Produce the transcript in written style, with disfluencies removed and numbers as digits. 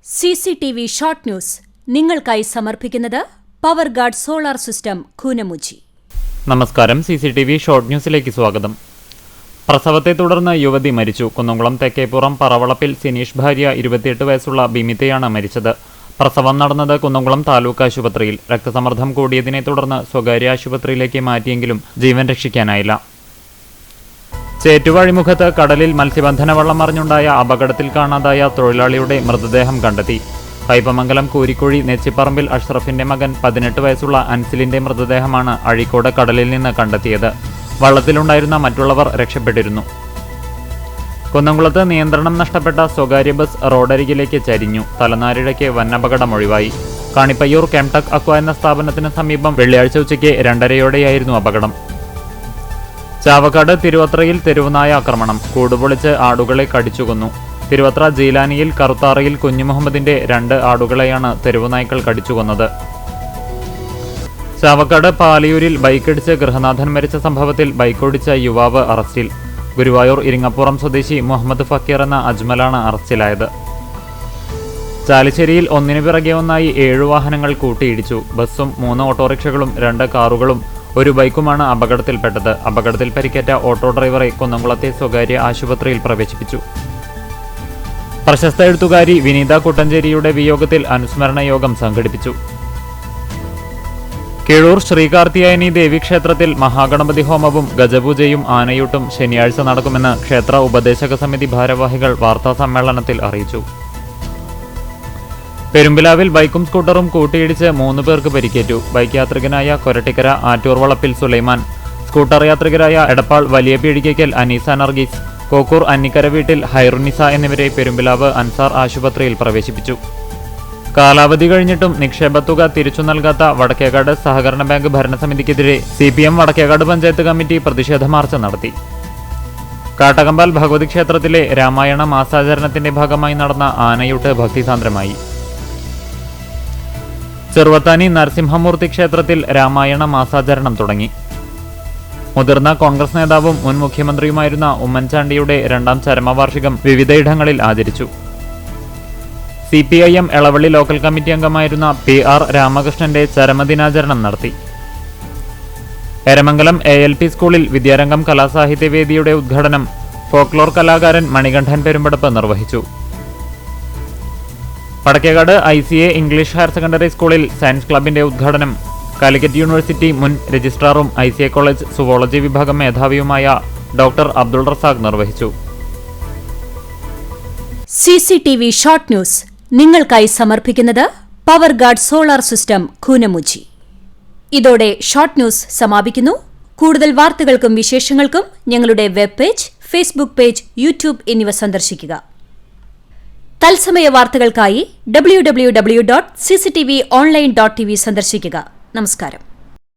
CCTV short news നിങ്ങൾക്കായി സമർപ്പിക്കുന്നത് power guard solar system Koonamuchi. നമസ്കാരം. CCTV ഷോർട്ട് ന്യൂസിലേക്ക് സ്വാഗതം. പ്രസവത്തെ തുടർന്ന് യുവതി മരിച്ചു. കുന്നംകുളം തെക്കേപ്പുറം പറവളപ്പിൽ സിനീഷ് ഭാര്യ 28 വയസ്സുള്ള ബിമിതയാണ് മരിച്ചത്. പ്രസവം നടന്നത് കുന്നംകുളം താലൂക്ക് ആശുപത്രിയിൽ. രക്തസമ്മർദ്ദം കൂടിയതിനെ തുടർന്ന് സ്വകാര്യ ആശുപത്രിയിലേക്ക് മാറ്റിയെങ്കിലും ജീവൻ രക്ഷിക്കാനായില്ല. ചേറ്റുവ അഴിമുഖത്ത് കടലിൽ മത്സ്യബന്ധന വള്ളം മറിഞ്ഞുണ്ടായ അപകടത്തിൽ കാണാതായ തൊഴിലാളിയുടെ മൃതദേഹം കണ്ടെത്തി. കയ്പമംഗലം കൂരിക്കുഴി നെച്ചിപ്പറമ്പിൽ അഷ്റഫിന്റെ മകൻ 18 വയസ്സുള്ള അൻസിലിന്റെ മൃതദേഹമാണ് അഴീക്കോട് കടലിൽ നിന്ന് കണ്ടെത്തിയത്. വള്ളത്തിലുണ്ടായിരുന്ന മറ്റുള്ളവർ രക്ഷപ്പെട്ടിരുന്നു. കുന്നംകുളത്ത് നിയന്ത്രണം നഷ്ടപ്പെട്ട സ്വകാര്യ ബസ് റോഡരികിലേക്ക് ചരിഞ്ഞു. തലനാരിഴയ്ക്ക് വന്നപകടമൊഴിവായി. കാണിപ്പയ്യൂർ കെംടെക് അക്വ എന്ന സ്ഥാപനത്തിന് സമീപം വെള്ളിയാഴ്ച ഉച്ചയ്ക്ക് 2:30 അപകടം. ചാവക്കാട് തിരുവത്രയിൽ തെരുവുനായ ആക്രമണം. കൂടുപൊളിച്ച് ആടുകളെ കടിച്ചുകൊന്നു. തിരുവത്ര ജീലാനിയിൽ കറുത്താറയിൽ കുഞ്ഞുമുഹമ്മദിന്റെ 2 ആടുകളെയാണ് തെരുവുനായ്ക്കൾ കടിച്ചുകൊന്നത്. ചാവക്കാട് പാലിയൂരിൽ ബൈക്കിടിച്ച് ഗൃഹനാഥൻ മരിച്ച സംഭവത്തിൽ ബൈക്കോടിച്ച യുവാവ് അറസ്റ്റിൽ. ഗുരുവായൂർ ഇരിങ്ങപ്പുറം സ്വദേശി മുഹമ്മദ് ഫക്കീർ എന്ന അജ്മലാണ് അറസ്റ്റിലായത്. ചാലിശ്ശേരിയിൽ ഒന്നിനു പിറകെ ഒന്നായി 7 വാഹനങ്ങൾ കൂട്ടിയിടിച്ചു. ബസ്സും 3 ഓട്ടോറിക്ഷകളും 2 കാറുകളും 1 ബൈക്കുമാണ് അപകടത്തിൽപ്പെട്ടത്. അപകടത്തിൽ പരിക്കേറ്റ ഓട്ടോ ഡ്രൈവറെ കുന്നംകുളത്തെ സ്വകാര്യ ആശുപത്രിയിൽ പ്രവേശിപ്പിച്ചു. പ്രശസ്ത എഴുത്തുകാരി വിനീത കുട്ടഞ്ചേരിയുടെ വിയോഗത്തിൽ അനുസ്മരണ യോഗം സംഘടിപ്പിച്ചു. കീഴൂർ ശ്രീകാർത്തിയായനി ദേവീക്ഷേത്രത്തിൽ മഹാഗണപതി ഹോമവും ഗജപൂജയും ആനയൂട്ടും ശനിയാഴ്ച നടക്കുമെന്ന് ക്ഷേത്ര ഉപദേശക സമിതി ഭാരവാഹികൾ വാർത്താസമ്മേളനത്തിൽ അറിയിച്ചു. പെരുമ്പിലാവിൽ ബൈക്കും സ്കൂട്ടറും കൂട്ടിയിടിച്ച് 3 പേർക്ക് പരിക്കേറ്റു. ബൈക്ക് യാത്രികനായ കൊരട്ടിക്കര ആറ്റൂർ വളപ്പിൽ സുലൈമാൻ, സ്കൂട്ടർ യാത്രികരായ എടപ്പാൾ വലിയ പീടികയ്ക്കൽ അനീസ നർഗീസ്, കോക്കൂർ അന്നിക്കര വീട്ടിൽ ഹൈറുനിസ എന്നിവരെ പെരുമ്പിലാവ് അൻസാർ ആശുപത്രിയിൽ പ്രവേശിപ്പിച്ചു. കാലാവധി കഴിഞ്ഞിട്ടും നിക്ഷേപത്തുക തിരിച്ചു നൽകാത്ത വടക്കേക്കാട് സഹകരണ ബാങ്ക് ഭരണസമിതിക്കെതിരെ CPM വടക്കേക്കാട് പഞ്ചായത്ത് കമ്മിറ്റി പ്രതിഷേധ മാർച്ച് നടത്തി. കാട്ടകമ്പാൽ ഭഗവതി ക്ഷേത്രത്തിലെ രാമായണ മാസാചരണത്തിന്റെ ഭാഗമായി നടന്ന ആനയൂട്ട് ഭക്തിസാന്ദ്രമായി. ചെറുവത്താനി നരസിംഹമൂർത്തി ക്ഷേത്രത്തിൽ രാമായണ മാസാചരണം തുടങ്ങി. മുതിർന്ന കോൺഗ്രസ് നേതാവും മുൻ മുഖ്യമന്ത്രിയുമായിരുന്ന ഉമ്മൻചാണ്ടിയുടെ 2ാം ചരമവാർഷികം വിവിധയിടങ്ങളിൽ ആചരിച്ചു. CPIM എളവള്ളി ലോക്കൽ കമ്മിറ്റി അംഗമായിരുന്ന PR രാമകൃഷ്ണന്റെ ചരമദിനാചരണം നടത്തി. എരമംഗലം ALP സ്കൂളിൽ വിദ്യാരംഗം കലാസാഹിത്യവേദിയുടെ ഉദ്ഘാടനം ഫോക്ലോർ കലാകാരൻ മണികണ്ഠൻ പെരുമ്പടപ്പ് നിർവഹിച്ചു. Vadakkekad ICA English higher secondary സ്കൂളിൽ സയൻസ് ക്ലബിന്റെ ഉദ്ഘാടനം കാലിക്കറ്റ് യൂണിവേഴ്സിറ്റി മുൻ രജിസ്ട്രാറും ICA കോളേജ് സുവോളജി വിഭാഗം മേധാവിയുമായ ഡോക്ടർ അബ്ദുൾ റസാഖ് നിർവഹിച്ചു. CCTV ഷോർട്ട് ന്യൂസ് നിങ്ങൾക്കായി സമർപ്പിക്കുന്നത് power guard solar system Koonamuchi. ഇതോടെ ഷോർട്ട് ന്യൂസ് സമാപിക്കുന്നു. കൂടുതൽ വാർത്തകൾക്കും വിശേഷങ്ങൾക്കും ഞങ്ങളുടെ web page, Facebook page, YouTube എന്നിവ സന്ദർശിക്കുക. തത്സമയ വാർത്തകൾക്കായി www.cctv online.tv സന്ദർശിക്കുക. നമസ്കാരം.